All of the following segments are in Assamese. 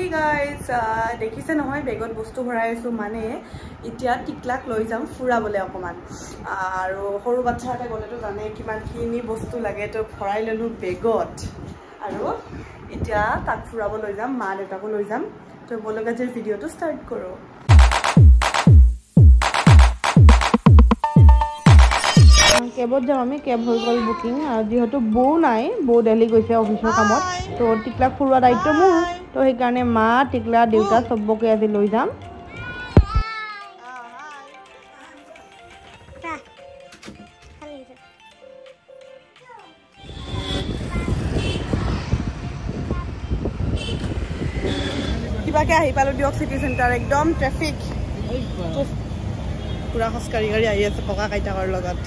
Hey guys, দেখিছে নহয় বেগত বস্তু ভৰাই আছো মানে এতিয়া টিকলাক লৈ যাম ফুৰা বলে অকমান আৰু সৰু বাচ্চা এটা গলেতো জানে কিমান কিনি বস্তু লাগে তো ভৰাই ললো বেগত আৰু এতিয়া তাক ফুৰাব লৈ যাম মা দেউতাকো লৈ যাম তো বলগা যে ভিডিওটো স্টাৰ্ট কৰো কেবত যাম আমি কেব হৈ গল বুকিং আৰু যেহেতু বৌ নাই বৌ দিল্লী গৈছে অফিচৰ কামত তো টিকলাক ফুৰোৱা দায়িত্ব মোৰ তো সেই কাৰণে মা টিকলা দেউতা সবকে আজি লৈ যাম কিবাকে আহি পালো দিয়ক সিটি সেন্টাৰ একদম ট্ৰাফিক পুৰা খস্কাৰি গাড়ী আহি আছে পকা কাইটাকৰ লগত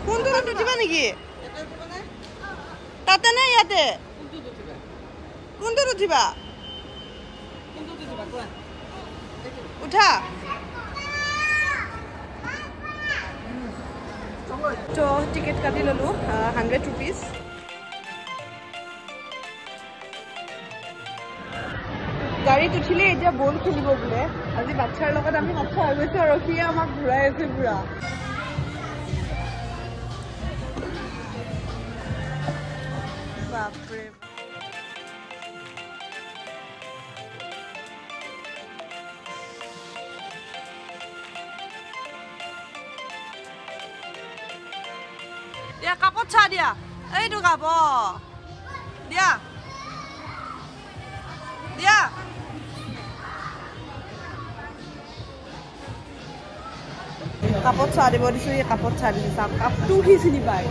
কোনটো উঠিবা নেকি তাতে নাই ইয়াতে কোনটো উঠিবা উঠা তো টিকেট কাটি ললো 100 rupees গাড়ীত উঠিলে এতিয়া বল খেলিব বোলে আজি বাচ্চাৰ লগত আমি কথা হৈ গৈছো আৰু সি আমাক ঘূৰাই আছে পুৰা বাপৰে দিয়া কাপত চা দিয়া এইটো কাপ দিয়া দিয়া কাপত চা দিব দিছো এই কাপত চা দিছো চাম কাপটো সি চিনি পায়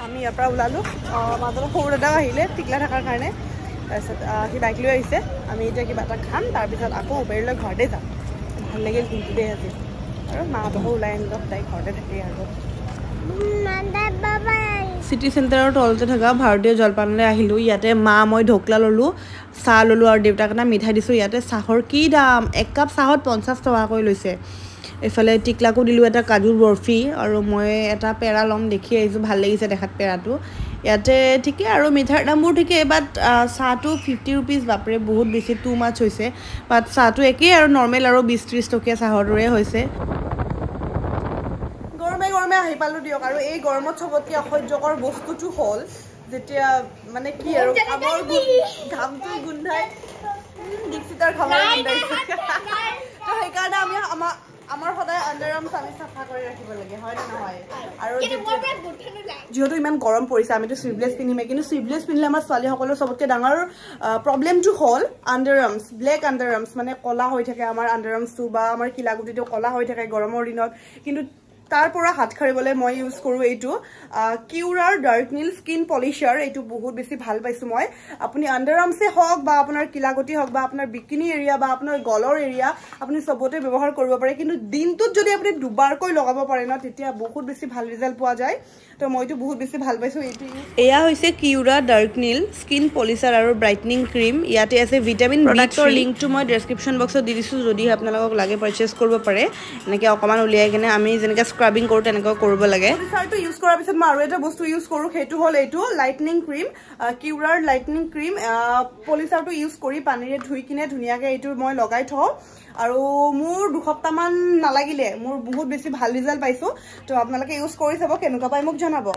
আমি ইয়াৰ পৰা ওলালো মাজত সৰু দাদাও আহিলে টিকলা থকাৰ কাৰণে তাৰপিছত সি বাইক লৈ আহিছে আমি এতিয়া কিবা এটা খাম তাৰপিছত আকৌ উবেৰলৈ ঘৰতে যাম ভাল লাগিল কিন্তু দেই আজি আৰু মাহঁতকো ওলাই আনিলো তাই ঘৰতে থাকে আৰু সিটি সেন্টাৰৰ তলতে থকা ভাৰতীয় জলপানলৈ আহিলো ইয়াতে মা মই ঢোকলা ললো চাহ ললো আৰু দেউতাক এটা মিঠাই দিছো ইয়াতে চাহৰ কি দাম এক কাপ চাহত 50 টকাকৈ লৈছে এফালে টিকলাকো দিলো এটা কাজুৰ বৰফি আৰু মই এটা পেৰা লম দেখি আহিছো ভাল লাগিছে দেখাত পেৰাটো ইয়াতে ঠিকে আৰু মিঠাৰ দামবোৰ ঠিকে বাট চাহটো 50 rupees বাপৰে বহুত বেছি টু মাছ হৈছে বাট চাহটো একেই আৰু নৰ্মেল আৰু 20-30 টকীয়া চাহৰ দৰে হৈছে গৰমে আহি পালো দিয়ক আৰু এই গৰমত চবতকৈ অসহ্যকৰ বস্তুটো হ'ল যেতিয়া মানে কি আৰু ঘামটো গোন্ধাই ডিক্সিটাৰ ঘামৰ গোন্ধাইছে তো সেইকাৰণে আমি আমাৰ সদায় আণ্ডাৰআৰ্মছ আমি চাফা কৰি ৰাখিব লাগে হয় না নহয় আৰু যেহেতু ইমান গৰম পৰিছে আমিতো স্লিভলেছ পিন্ধিমে কিন্তু স্লিভলেছ পিন্ধিলে আমাৰ ছোৱালীসকলৰ চবতকৈ ডাঙৰ প্ৰব্লেমটো হ'ল আণ্ডাৰআৰ্মছ ব্লেক আণ্ডাৰআৰ্মছ মানে কলা হৈ থাকে আমাৰ আণ্ডাৰআৰ্মছটো বা আমাৰ কিলাগুটিটো কলা হৈ থাকে গৰমৰ দিনত কিন্তু তাৰ পৰা হাত খাৰিবলৈ মই ইউজ কৰো এইটো কিউৰাৰ ডাৰ্ক নীল স্কিন পলিচাৰ এইটো বহুত বেছি ভাল পাইছো মই আপুনি আণ্ডাৰআৰ্মছে হওক বা আপোনাৰ কিলাগুটি হওক বা আপোনাৰ বিকিনি এৰিয়া বা আপোনাৰ গলৰ এৰিয়া আপুনি সবতে ব্যৱহাৰ কৰিব পাৰে কিন্তু দিনটোত যদি আপুনি দুবাৰকৈ লগাব পাৰে না তেতিয়া বহুত বেছি ভাল ৰিজাল্ট পোৱা যায় তো মইতো বহুত বেছি ভাল পাইছো এইটো এয়া হৈছে কিউৰা ডাৰ্ক নীল স্কিন পলিচাৰ আৰু ব্ৰাইটনিং ক্ৰীম ইয়াতে আছে ভিটামিন প্ৰডাক্টৰ লিংকটো মই ডেছক্ৰিপশ্যন বক্সত দি দিছো যদি আপোনালোকক লাগে পাৰচেজ কৰিব পাৰে এনেকৈ অকমান উলিয়াই কিনে আমি যেনেকৈ স্ক্ৰাবিং কৰো তেনেকৈ কৰিব লাগে পলিচাৰটো ইউজ কৰাৰ পিছত মই আৰু এটা বস্তু ইউজ কৰো সেইটো হ'ল এইটো লাইটনিং ক্ৰীম কিউৰাৰ লাইটনিং ক্ৰীম পলিচাৰটো ইউজ কৰি পানীৰে ধুই কিনে ধুনীয়াকৈ এইটো মই লগাই থওঁ আৰু মোৰ 2 সপ্তাহমান নালাগিলে মোৰ বহুত বেছি ভাল ৰিজাল্ট পাইছো তো আপোনালোকে ইউজ কৰি চাব কেনেকুৱা পাই মোক জনাব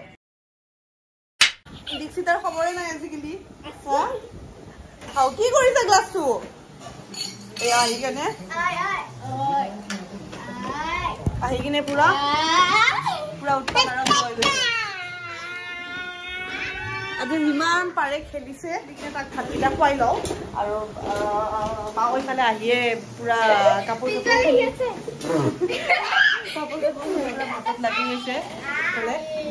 ডিক্সিটাৰ খবৰে নাই আজিকালি হাও কি কৰিছে গ্লাছটো এয়া আহি কেনে আহি কিনে পুৰা উৎপাদন হৈ গৈছে আজি যিমান পাৰে খেলিছে তাক ভাতকেইটা খুৱাই লওঁ আৰু মা এইফালে আহিয়ে পুৰা কাপোৰ মাছত লাগি গৈছে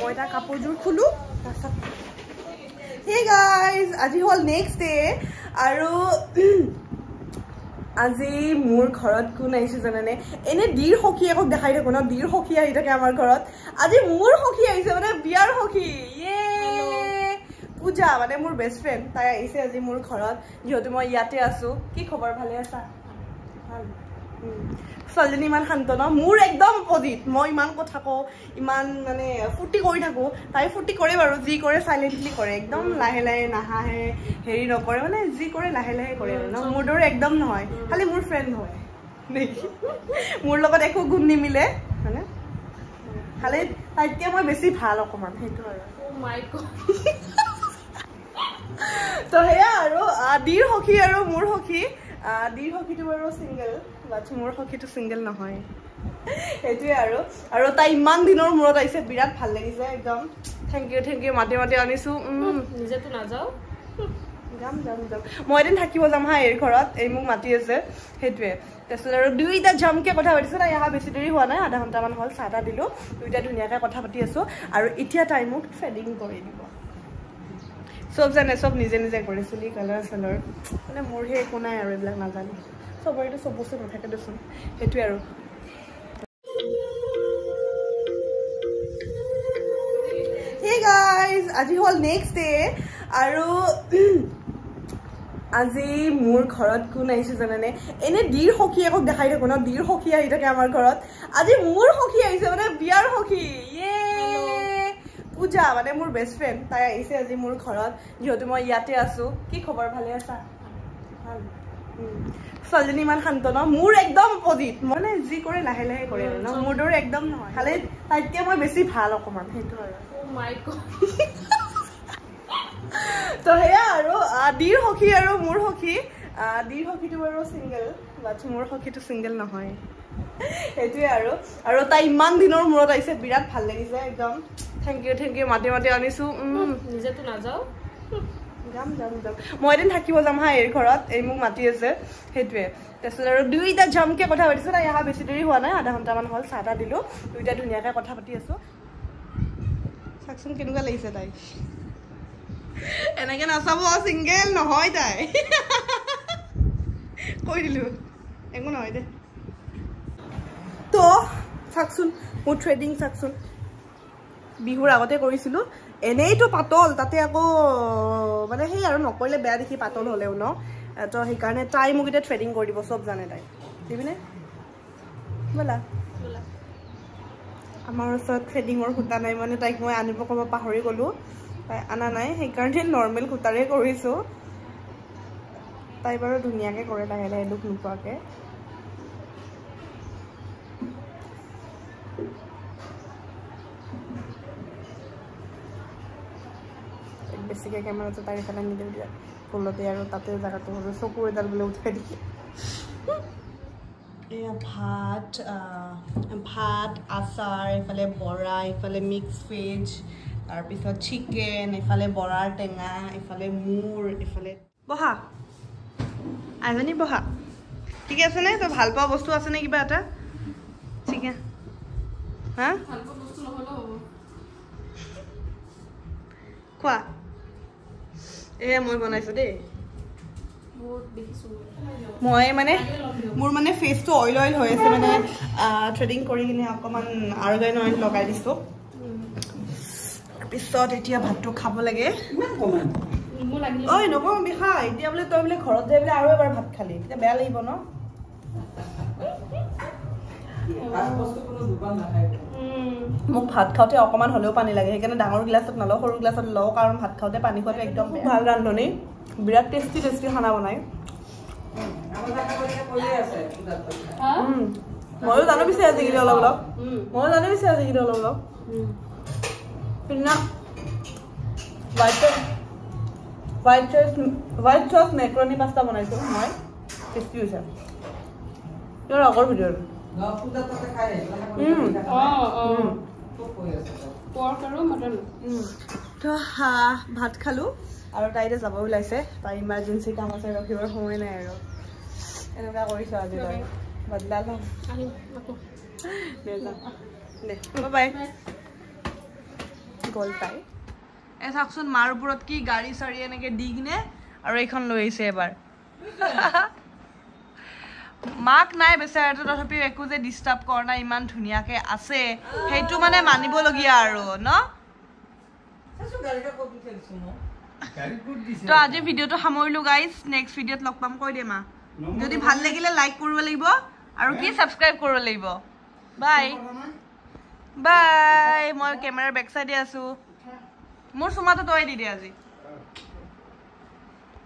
মই তাৰ কাপোৰযোৰ খুলো তাৰপিছত Hey guys, আজি হ'ল নেক্সট ডে আৰু আজি মোৰ ঘৰত কোন আহিছে জানেনে এনে দীৰ সখী একো দেখাই থাকো ন দীৰ সখী আহি থাকে আমাৰ ঘৰত আজি মোৰ সখী আহিছে মানে বিয়াৰ সখী ইয়ে পূজা মানে মোৰ বেষ্ট ফ্ৰেন্ড তাই আহিছে আজি মোৰ ঘৰত যেহেতু মই ইয়াতে আছো কি খবৰ ভালে আছা ভাল ছোৱালীজনী ইমান শান্ত ন মোৰ একদম অপজিট মই ইমান কথা কওঁ ইমান মানে ফুৰ্তি কৰি থাকোঁ তাই ফুৰ্তি কৰে বাৰু যি কৰে চাইলেণ্টলি কৰে একদম লাহে লাহে নাহাহে হেৰি নকৰে মানে যি কৰে লাহে লাহে কৰে আৰু ন মোৰ দৰে একদম নহয় খালি মোৰ ফ্ৰেণ্ড হয় নেকি মোৰ লগত একো গুণ নিমিলে হয়নে খালি তাইতকৈ মই বেছি ভাল অকণমান সেইটো আৰু তো সেয়া আৰু ডিৰ সখী আৰু মোৰ সখী ডিৰ সখীটো বাৰু ছিংগল বাট মোৰ সখীটো ছিংগল নহয় সেইটোৱে আৰু তাই ইমান দিনৰ মূৰত আহিছে বিৰাট ভাল লাগিছে একদম থেংক ইউ মাতি আনিছোঁ নিজেতো নাযাওঁ যাম মই এদিন থাকিব যাম হা এইৰ ঘৰত এই মোক মাতি আছে সেইটোৱে তাৰপিছত আৰু দুইটা জমকৈ কথা পাতিছোঁ তাই অহা বেছি দেৰি হোৱা নাই আধা ঘণ্টামান হ'ল চাহ তাহ দিলোঁ দুইটা ধুনীয়াকৈ কথা পাতি আছোঁ আৰু এতিয়া তাই মোক থ্ৰেডিং কৰি দিব চব জানে চব নিজে নিজে কৰে চুলি কালাৰ চালাৰ মানে মোৰ সেই একো নাই আৰু এইবিলাক নাজানো চবৰেতো চব বস্তু নাথাকে দেচোন সেইটোৱে আৰু হে গাইজ আজি হ'ল নেক্সট ডে আৰু আজি মোৰ ঘৰত কোন আহিছে জানানে এনে ডিৰ সখী একো দেখাই থাকো ন ডিৰ সখী আহি থাকে আমাৰ ঘৰত আজি মোৰ সখী আহিছে মানে বিয়াৰ সখী ইয়ে পূজা মানে মোৰ বেষ্ট ফ্ৰেণ্ড তাই আহিছে আজি মোৰ ঘৰত যিহেতু মই ইয়াতে আছোঁ কি খবৰ ভালে আছা ভাল ছোৱালীজনী ইমান শান্ত ন মোৰ একদম অপজিট মানে যি কৰে লাহে লাহে কৰে আৰু ন মোৰ দৰে একদম নহয় খালি তাইতকৈ মই বেছি ভাল অকণমান সেইটো আৰু তো সেয়া আৰু ডিৰ সখী আৰু মোৰ সখী ডিৰ সখীটো বাৰু ছিংগল বাট মোৰ সখীটো ছিংগল নহয় সেইটোৱে আৰু তাই ইমান দিনৰ মূৰত আহিছে বিৰাট ভাল লাগিছে একদম থেংক ইউ মাতি আনিছোঁ নিজেতো নাযাওঁ যাম মই এদিন থাকিব যাম হা এইৰ ঘৰত এই মোক মাতি আছে সেইটোৱে তাৰপিছত আৰু দুইটা জমকৈ কথা পাতিছোঁ তাই অহা বেছি দেৰি হোৱা নাই আধা ঘণ্টামান হ'ল চাহ তাহ দিলোঁ দুইটা ধুনীয়াকৈ কথা পাতি আছোঁ চাওকচোন কেনেকুৱা লাগিছে তাই এনেকৈ নাচাব ছিংগল নহয় তাই কৈ দিলোঁ একো নহয় দে তো চাওকচোন মোৰ থ্ৰেডিং চাওকচোন বিহুৰ আগতে কৰিছিলোঁ এনেইতো পাতল তাতে আকৌ মানে সেই আৰু নকৰিলে বেয়া দেখি পাতল হ'লেও ন তো সেইকাৰণে তাই মোক এতিয়া থ্ৰেডিং কৰি দিব চব জানে তাই দিবিনে ব'লা আমাৰ ওচৰত থ্ৰেডিঙৰ সূতা নাই মানে তাইক মই আনিব ক'ব পাহৰি গ'লোঁ তাই অনা নাই সেইকাৰণে নৰ্মেল সূতাৰে কৰিছোঁ তাই বাৰু ধুনীয়াকৈ কৰে লাহে লাহে দুখ নোপোৱাকৈ বেছিকৈ কেমেৰাটো তাইৰ ফালে নিদিওঁ দিয়া ফুলতে আৰু তাতে জেগাটো হ'লে চকুৰ এডাল বোলে উঠাই দিয়ে এয়া ভাত আচাৰ এইফালে বৰা এইফালে মিক্স ভেজ তাৰপিছত চিকেন এইফালে বৰাৰ টেঙা এইফালে মূৰ এইফালে বহা আইজনী বহা ঠিকে আছেনে তই ভাল পোৱা বস্তু আছেনে কিবা এটা চিকেন হা খোৱা এয়া মই বনাইছোঁ দেই মই মানে মোৰ মানে ফেচটো অইল হৈ আছে মানে থ্ৰেডিং কৰি কিনে অকণমান আৰ্গান অইল লগাই দিছোঁ তাৰপিছত এতিয়া ভাতটো খাব লাগে ঐ নকওঁ বিখা এতিয়া বোলে তই বোলে ঘৰত যাই বোলে আৰু এবাৰ ভাত খালি তেতিয়া বেয়া লাগিব ন মোক ভাত খাওঁতে অকণমান হ'লেও পানী লাগে সেইকাৰণে ডাঙৰ গ্লাছত নলওঁ সৰু গ্লাছত লওঁ কাৰণ ভাত খাওঁতে পানী খোৱাটো একদম ভাল ৰান্ধনি বিৰাট টেষ্টি খানা বনায় ময়ো জানো পিছে আজিকালি অলপ সিদিনা হোৱাইট চচ মেক্ৰণি পাস্তা বনাইছোঁ মই টেষ্টি হৈছে তোৰ আগৰ ভিডিঅ'ত ভাত খালোঁ আৰু তাই এতিয়া যাব ওলাইছে তাই ইমাৰ্জেঞ্চি কাম আছে ৰখিবৰ সময় নাই আৰু এনেকুৱা কৰিছোঁ আজি তই বদলা ল'ম দে বাই গ'ল তাই চাওকচোন মাৰ ওপৰত কি গাড়ী চাড়ী এনেকৈ দি কিনে আৰু এইখন লৈ আহিছে এবাৰ মাক নাই বেচাৰাটো তথাপিও একো যে ডিষ্টাৰ্ব কৰা নাই ইমান ধুনীয়াকৈ আছে সেইটো মানে মানিবলগীয়া আৰু ন তো আজি ভিডিঅ'টো সামৰিলোঁ গাইজ নেক্সট ভিডিঅ'ত লগ পাম কৈ দে মা যদি ভাল লাগিলে লাইক কৰিব লাগিব আৰু কি সাবস্ক্ৰাইব কৰিব লাগিব বাই বাই মই কেমেৰাৰ বেক সাইডে আছো মোৰ সুমাটো তই দি দে আজি